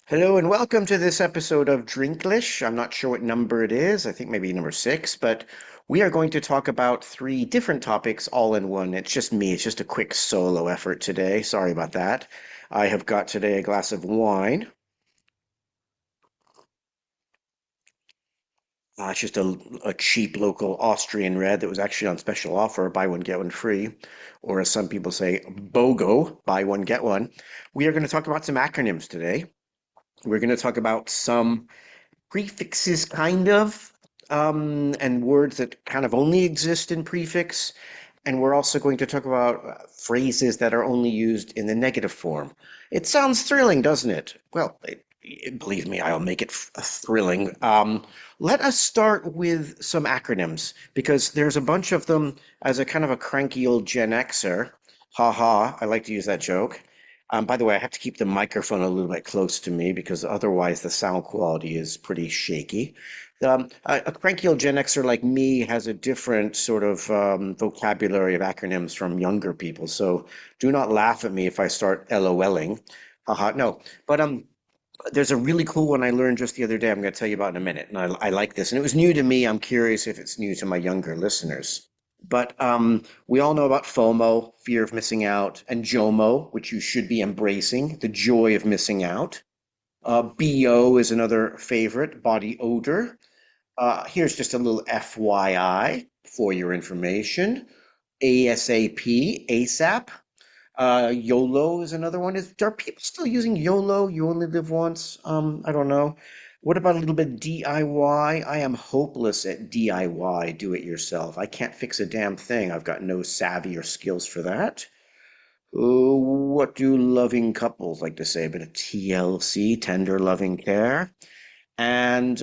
Hello and welcome to this episode of Drinkglish. I'm not sure what number it is. I think maybe number 6, but we are going to talk about three different topics all in one. It's just me. It's just a quick solo effort today. Sorry about that. I have got today a glass of wine. It's just a cheap local Austrian red that was actually on special offer, buy one, get one free. Or as some people say, BOGO, buy one, get one. We are going to talk about some acronyms today. We're going to talk about some prefixes, kind of, and words that kind of only exist in prefix. And we're also going to talk about phrases that are only used in the negative form. It sounds thrilling, doesn't it? Well, believe me, I'll make it thrilling. Let us start with some acronyms because there's a bunch of them as a kind of a cranky old Gen Xer. Ha ha, I like to use that joke. By the way, I have to keep the microphone a little bit close to me because otherwise the sound quality is pretty shaky. A cranky old Gen Xer like me has a different sort of vocabulary of acronyms from younger people. So do not laugh at me if I start LOLing. Haha, no. But there's a really cool one I learned just the other day I'm going to tell you about in a minute. And I like this. And it was new to me. I'm curious if it's new to my younger listeners. But we all know about FOMO, fear of missing out, and JOMO, which you should be embracing, the joy of missing out. BO is another favorite, body odor. Here's just a little FYI for your information. ASAP, ASAP. YOLO is another one. Are people still using YOLO? You only live once? I don't know. What about a little bit DIY? I am hopeless at DIY, do it yourself. I can't fix a damn thing. I've got no savvy or skills for that. Oh, what do loving couples like to say? A bit of TLC, tender loving care. And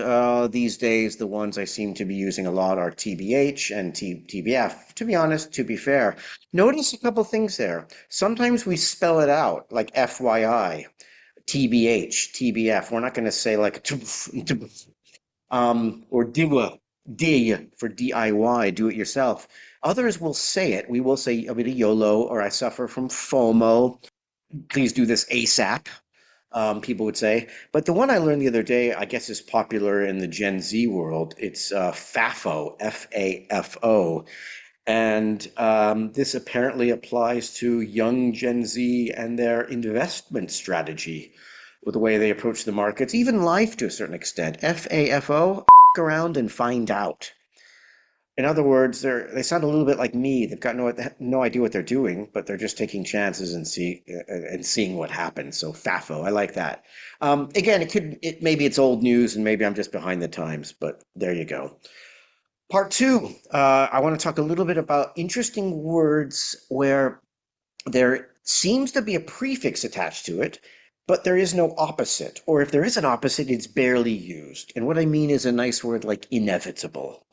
these days, the ones I seem to be using a lot are TBH and TBF. To be honest, to be fair, notice a couple things there. Sometimes we spell it out like FYI, TBH, TBF. We're not going to say like or DIY, D for DIY, do it yourself. Others will say it. We will say a bit of YOLO or I suffer from FOMO. Please do this ASAP, people would say. But the one I learned the other day, I guess, is popular in the Gen Z world. It's FAFO, FAFO. And this apparently applies to young Gen Z and their investment strategy, with the way they approach the markets, even life to a certain extent. FAFO, around and find out. In other words, they sound a little bit like me. They've got no idea what they're doing, but they're just taking chances and seeing what happens. So FAFO, I like that. Again, maybe it's old news and maybe I'm just behind the times, but there you go. Part two, I want to talk a little bit about interesting words where there seems to be a prefix attached to it, but there is no opposite. Or if there is an opposite, it's barely used. And what I mean is a nice word like inevitable.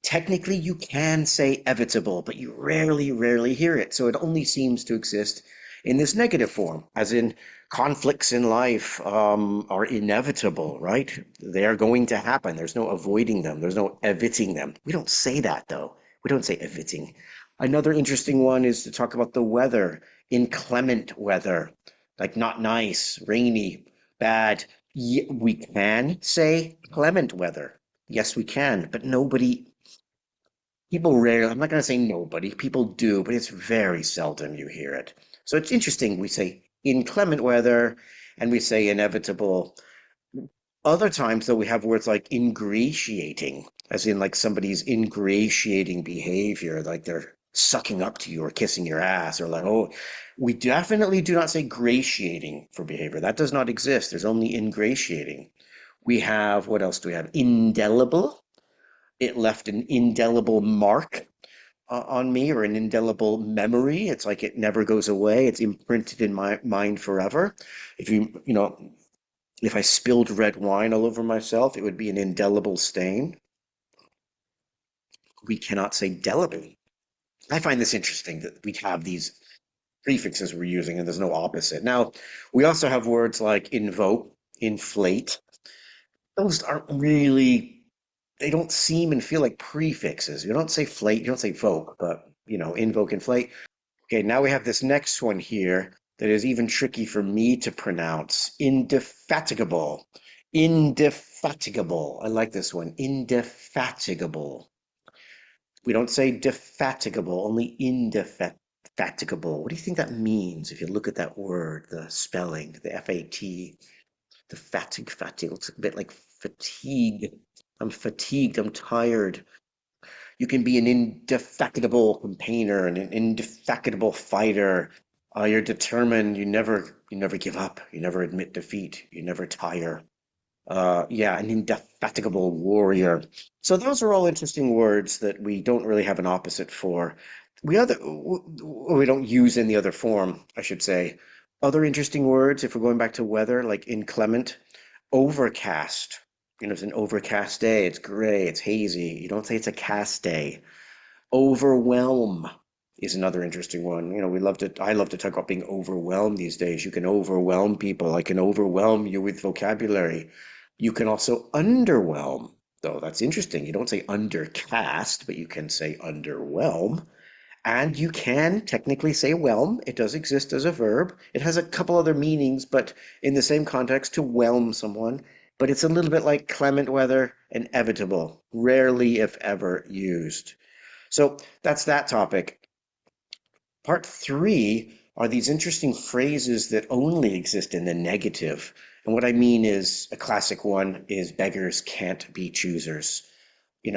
Technically, you can say evitable, but you rarely hear it. So it only seems to exist in this negative form, as in conflicts in life are inevitable, right? They are going to happen. There's no avoiding them. There's no eviting them. We don't say that, though. We don't say eviting. Another interesting one is to talk about the weather, inclement weather, like not nice, rainy, bad. We can say clement weather. Yes, we can, but people rarely, I'm not going to say nobody, people do, but it's very seldom you hear it. So it's interesting. We say inclement weather and we say inevitable. Other times, though, we have words like ingratiating, as in like somebody's ingratiating behavior, like they're sucking up to you or kissing your ass, or like, oh, we definitely do not say gratiating for behavior. That does not exist. There's only ingratiating. We have, what else do we have? Indelible. It left an indelible mark on me or an indelible memory. It's like it never goes away. It's imprinted in my mind forever. If I spilled red wine all over myself, it would be an indelible stain. We cannot say delible. I find this interesting that we have these prefixes we're using and there's no opposite. Now, we also have words like invoke, inflate. Those aren't really, they don't seem and feel like prefixes. You don't say flate, you don't say voke, but invoke, inflate. Okay, now we have this next one here. that is even tricky for me to pronounce. Indefatigable. Indefatigable. I like this one. Indefatigable. We don't say defatigable, only indefatigable. What do you think that means if you look at that word, the spelling, the F-A-T, the fatigue, looks a bit like fatigue. I'm fatigued, I'm tired. You can be an indefatigable campaigner and an indefatigable fighter. You're determined, you never give up, you never admit defeat, you never tire. Yeah, an indefatigable warrior. So those are all interesting words that we don't really have an opposite for. We don't use in the other form, I should say. Other interesting words, if we're going back to weather, like inclement, overcast. It's an overcast day. It's gray. It's hazy. You don't say it's a cast day. Overwhelm is another interesting one. I love to talk about being overwhelmed these days. You can overwhelm people. I can overwhelm you with vocabulary. You can also underwhelm, though. That's interesting. You don't say undercast, but you can say underwhelm. And you can technically say whelm. It does exist as a verb. It has a couple other meanings, but in the same context, to whelm someone. But it's a little bit like clement weather and inevitable, rarely, if ever, used. So that's that topic. Part three are these interesting phrases that only exist in the negative. And what I mean is a classic one is beggars can't be choosers. We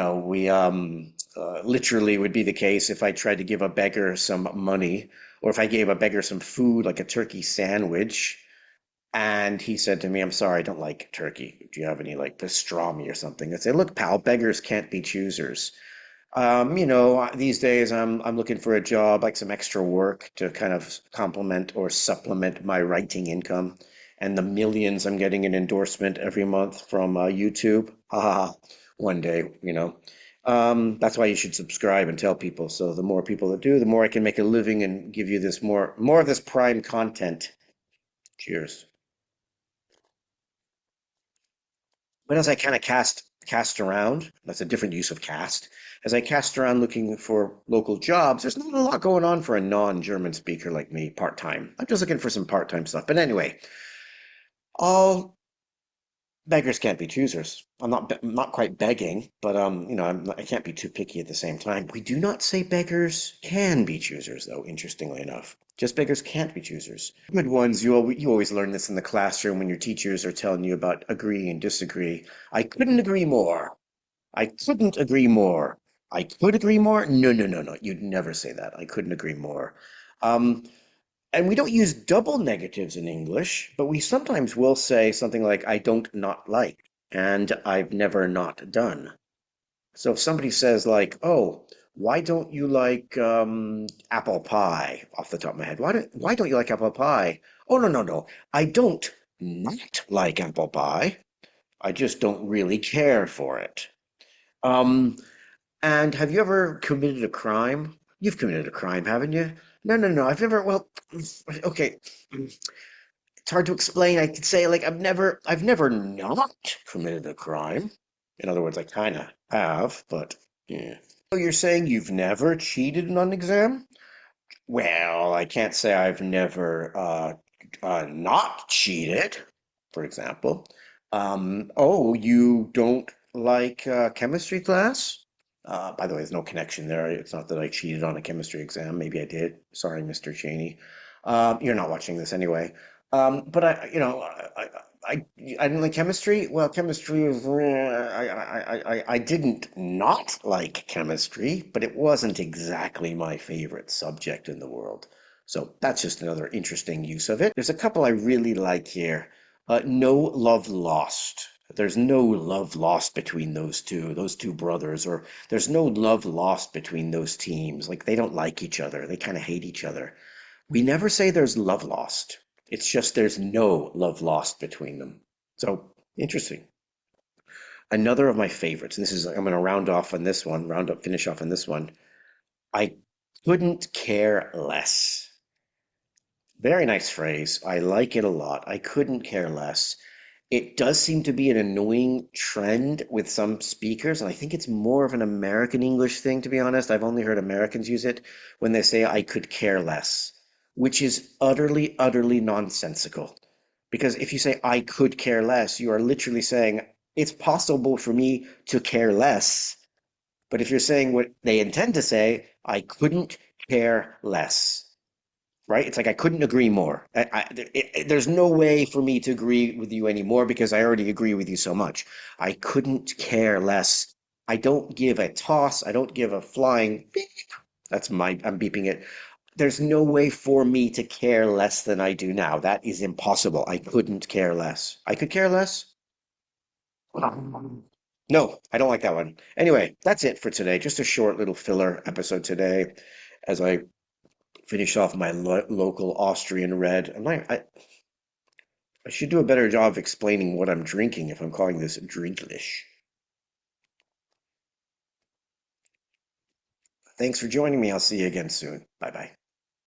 literally would be the case if I tried to give a beggar some money, or if I gave a beggar some food like a turkey sandwich, and he said to me, "I'm sorry, I don't like turkey. Do you have any like pastrami or something?" I'd say, "Look, pal, beggars can't be choosers." These days I'm looking for a job, like some extra work to kind of complement or supplement my writing income and the millions I'm getting in endorsement every month from YouTube. Haha, one day, That's why you should subscribe and tell people. So the more people that do, the more I can make a living and give you this more of this prime content. Cheers. But as I kind of cast around, that's a different use of cast. As I cast around looking for local jobs, there's not a lot going on for a non-German speaker like me, part-time. I'm just looking for some part-time stuff. But anyway, all beggars can't be choosers. I'm not quite begging, but I can't be too picky at the same time. We do not say beggars can be choosers, though, interestingly enough. Just beggars can't be choosers. Good ones, you always learn this in the classroom when your teachers are telling you about agree and disagree. I couldn't agree more. I couldn't agree more. I could agree more? No, no, no, no. You'd never say that. I couldn't agree more. Um, and we don't use double negatives in English, but we sometimes will say something like, I don't not like, and I've never not done. So if somebody says like, oh, why don't you like apple pie off the top of my head? Why don't you like apple pie? Oh, no, no, no. I don't not like apple pie. I just don't really care for it. Um, and have you ever committed a crime? You've committed a crime, haven't you? No, no, no. Well, okay. It's hard to explain. I could say like I've never not committed a crime. In other words, I kind of have, but yeah. So you're saying you've never cheated on an exam? Well, I can't say I've never not cheated, for example. Oh, you don't like chemistry class? By the way, there's no connection there. It's not that I cheated on a chemistry exam. Maybe I did. Sorry, Mr. Cheney. You're not watching this anyway. But I, I didn't like chemistry. Well, chemistry is, I didn't not like chemistry, but it wasn't exactly my favorite subject in the world. So that's just another interesting use of it. There's a couple I really like here. No love lost. There's no love lost between those two brothers, or there's no love lost between those teams. Like they don't like each other. They kind of hate each other. We never say there's love lost. It's just there's no love lost between them. So interesting. Another of my favorites, and I'm going to finish off on this one. I couldn't care less. Very nice phrase. I like it a lot. I couldn't care less. It does seem to be an annoying trend with some speakers, and I think it's more of an American English thing, to be honest. I've only heard Americans use it when they say, I could care less. which is utterly, utterly nonsensical. Because if you say, I could care less, you are literally saying, it's possible for me to care less. But if you're saying what they intend to say, I couldn't care less, right? It's like I couldn't agree more. There's no way for me to agree with you anymore because I already agree with you so much. I couldn't care less. I don't give a toss. I don't give a flying beep. I'm beeping it. There's no way for me to care less than I do now. That is impossible. I couldn't care less. I could care less? No, I don't like that one. Anyway, that's it for today. Just a short little filler episode today as I finish off my local Austrian red. I should do a better job of explaining what I'm drinking if I'm calling this Drinkglish. Thanks for joining me. I'll see you again soon. Bye bye.